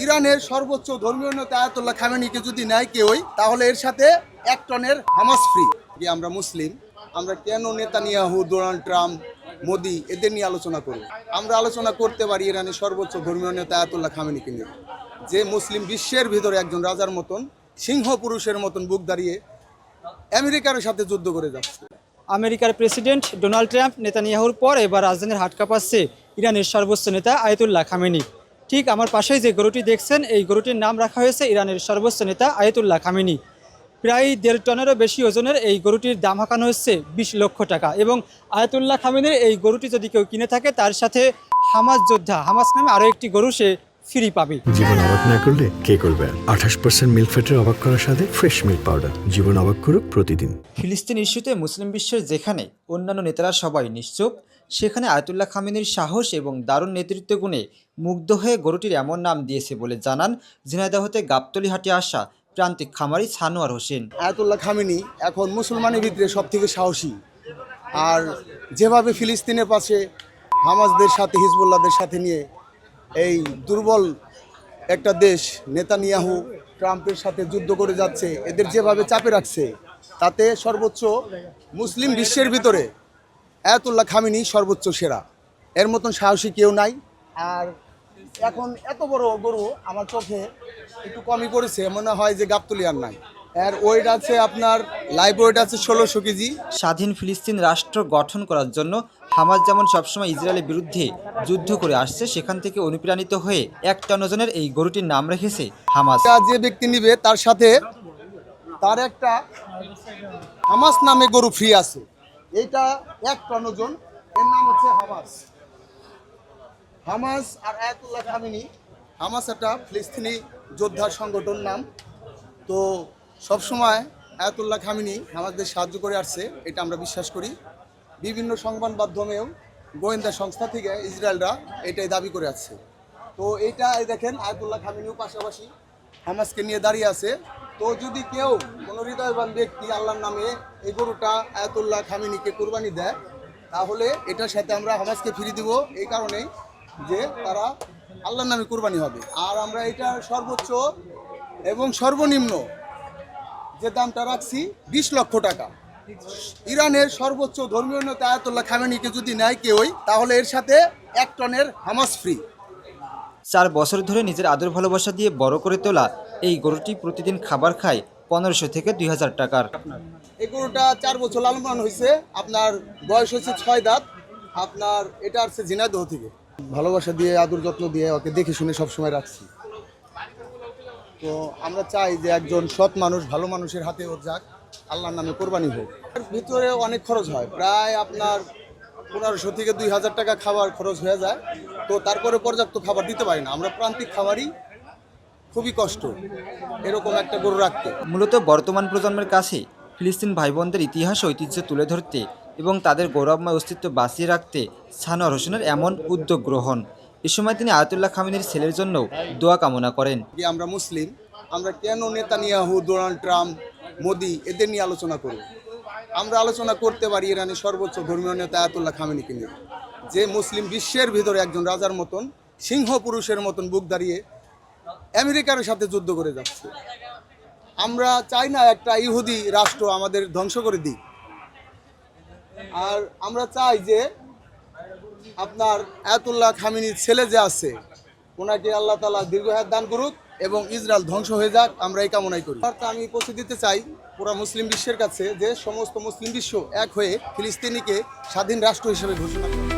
ইরানের সর্বোচ্চ ধর্মীয় নেতা আয়াতুল্লাহ খামেনিকে যদি নেয় কেউই, তাহলে এর সাথে 1 টনের হামাস ফ্রি। আমরা মুসলিম, আমরা কেন নেতানিয়াহু, ডোনাল্ড ট্রাম্প, মোদি এদের নিয়ে আলোচনা করি? আমরা আলোচনা করতে পারি ইরানের সর্বোচ্চ ধর্মীয় নেতা আয়াতুল্লাহ খামেনিকে নিয়ে, যে মুসলিম বিশ্বের ভিতরে একজন রাজার মতন, সিংহ পুরুষের মতন বুক দাঁড়িয়ে আমেরিকার সাথে যুদ্ধ করে যাচ্ছে। আমেরিকার প্রেসিডেন্ট ডোনাল্ড ট্রাম্প নেতানিয়াহুর পর এবার রাজধানীর হাট কাঁপাচ্ছে ইরানের সর্বোচ্চ নেতা আয়াতুল্লাহ খামেনি। ঠিক আমার পাশেই যে গরুটি দেখছেন, এই গরুটির নাম রাখা হয়েছে ইরানের সর্বোচ্চ নেতা আয়াতুল্লাহ খামেনি। প্রায় 1.5 টনেরও বেশি ওজনের এই গরুটির দাম হাঁকানো হচ্ছে 20 লক্ষ টাকা। এবং আয়াতুল্লাহ খামেনির এই গরুটি যদি কেউ কিনে থাকে, তার সাথে হামাস যোদ্ধা, হামাস নামে আরও একটি গরু সে ফ্রি পাবে। জীবন অবাক না করলে কে করবে? 28% মিল্ক ফ্যাটের অবাক করার সাথে ফ্রেশ মিল্ক পাউডার। জীবন অবাক করুক প্রতিদিন। ফিলিস্তিন ইস্যুতে মুসলিম বিশ্বের যেখানে অন্যান্য নেতারা সবাই নিশ্চুপ, সেখানে আয়াতুল্লাহ খামেনির সাহস এবং দারুণ নেতৃত্ব গুণে মুগ্ধ হয়ে গরুটির এমন নাম দিয়েছে বলে জানান ঝিনাইদহ হতে গাবতলী হাটে আসা প্রান্তিক খামারি সানোয়ার হোসেন। আয়াতুল্লাহ খামেনি এখন মুসলমানের ভিতরে সব থেকে সাহসী। আর যেভাবে ফিলিস্তিনের পাশে হামাসদের সাথে, হিজবুল্লাহদের সাথে নিয়ে এই দুর্বল একটা দেশ নেতানিয়াহু ট্রাম্পের সাথে যুদ্ধ করে যাচ্ছে, এদের যেভাবে চাপে রাখছে, তাতে সর্বোচ্চ মুসলিম বিশ্বের ভিতরে আয়াতুল্লাহ খামেনি সর্বোচ্চ সেরা। এর মতন সাহসী কেউ নাই। আর এখন এত বড় গরু আমার চোখে একটু কমই পড়েছে, মনে হয় যে গাবতলী আর নাই। এর ওয়েট আছে, আপনার লাইভ ওয়েট আছে 1600 কেজি। স্বাধীন ফিলিস্তিন রাষ্ট্র গঠন করার জন্য হামাস যেমন সবসময় ইসরায়েলের বিরুদ্ধে যুদ্ধ করে আসছে, সেখান থেকে অনুপ্রাণিত হয়ে 1 টন ওজনের এই গরুটির নাম রেখেছে হামাস। যে ব্যক্তি নিবে তার সাথে তার একটা হামাস নামে গরু ফ্রি আছে। এইটা 1 টন ওজন, এর নাম হচ্ছে হামাস। হামাস আর আয়াতুল্লাহ খামেনি, হামাস একটা ফিলিস্তিনি যোদ্ধার সংগঠন নাম। তো সবসময় আয়াতুল্লাহ খামেনি হামাসদের সাহায্য করে আসছে, এটা আমরা বিশ্বাস করি। বিভিন্ন সংবাদ মাধ্যমেও গোয়েন্দা সংস্থা থেকে ইসরায়েলরা এটাই দাবি করে আসছে। তো এইটা দেখেন, আয়াতুল্লাহ খামেনিও পাশাপাশি হামাসকে নিয়ে দাঁড়িয়ে আছে। তো যদি কেউ কোনো হৃদয়বান ব্যক্তি আল্লাহর নামে এই গরুটা আয়াতুল্লাহ খামেনিকে কুরবানি দেয়, তাহলে এটার সাথে আমরা হামাসকে ফিরে দিব, এই কারণেই যে তারা আল্লাহর নামে কুরবানি হবে। আর আমরা এটার সর্বোচ্চ এবং সর্বনিম্ন যে দামটা রাখছি 20 লক্ষ টাকা। ইরানের সর্বোচ্চ ধর্মীয় নেতা আয়াতুল্লাহ খামেনিকে যদি নেয় কেউই, তাহলে এর সাথে 1 টনের হামাস ফ্রি। 4 বছর ধরে নিজের আদর ভালোবাসা দিয়ে বড় করে তোলা এই গরুটি প্রতিদিন খাবার খায় 1500 থেকে 2000 টাকার। এই গরুটা 4 বছর লালন পালন হয়েছে, আপনার বয়স হচ্ছে 6 দাঁত। আপনার এটা আসছে ঝিনাইদহ থেকে। ভালোবাসা দিয়ে, আদর যত্ন দিয়ে ওকে দেখে শুনে সবসময় রাখছি। তো আমরা চাই যে একজন সৎ মানুষ, ভালো মানুষের হাতে ওর যাক, আল্লাহর নামে কোরবানি হোক। এর ভিতরে অনেক খরচ হয়, প্রায় আপনার 1500 থেকে 2000 টাকা খাবার খরচ হয়ে যায়। তো তারপরে পর্যাপ্ত খাবার দিতে পারি না আমরা, প্রান্তিক খাবারই খুবই কষ্ট এরকম একটা গরু রাখতে। মূলত বর্তমান প্রজন্মের কাছে ফিলিস্তিন ভাই বোনদের ইতিহাস ঐতিহ্য তুলে ধরতে এবং তাদের গৌরবময় অস্তিত্ব বাঁচিয়ে রাখতে সানোয়ার হোসেনের এমন উদ্যোগ গ্রহণ। এ সময় তিনি আয়াতুল্লাহ খামেনির ছেলের জন্য দোয়া কামনা করেন। আমরা মুসলিম, আমরা কেন নেতানিয়াহু, ডোনাল্ড ট্রাম্প, মোদি এদের নিয়ে আলোচনা করি? আমরা আলোচনা করতে পারি ইরানের সর্বোচ্চ ধর্মীয় নেতা আয়াতুল্লাহ খামেনিকে নিয়ে, যে মুসলিম বিশ্বের ভিতরে একজন রাজার মতন, সিংহ পুরুষের মতন বুক দাঁড়িয়ে আমেরিকার সাথে যুদ্ধ করে যাচ্ছে। আমরা চাই না একটা ইহুদি রাষ্ট্র আমাদের ধ্বংস করে দিক। আর আমরা চাই যে আপনার আয়াতুল্লাহ খামেনির ছেলে যে আছে, ওনাকে আল্লাহ তাআলা দীর্ঘায়ু দান করুক এবং ইসরায়েল ধ্বংস হয়ে যাক, আমরা এই কামনাই করি। আমি পৌঁছে দিতে চাই পুরো মুসলিম বিশ্বের কাছে যে সমস্ত মুসলিম বিশ্ব এক হয়ে ফিলিস্তিনিকে স্বাধীন রাষ্ট্র হিসেবে ঘোষণা করে।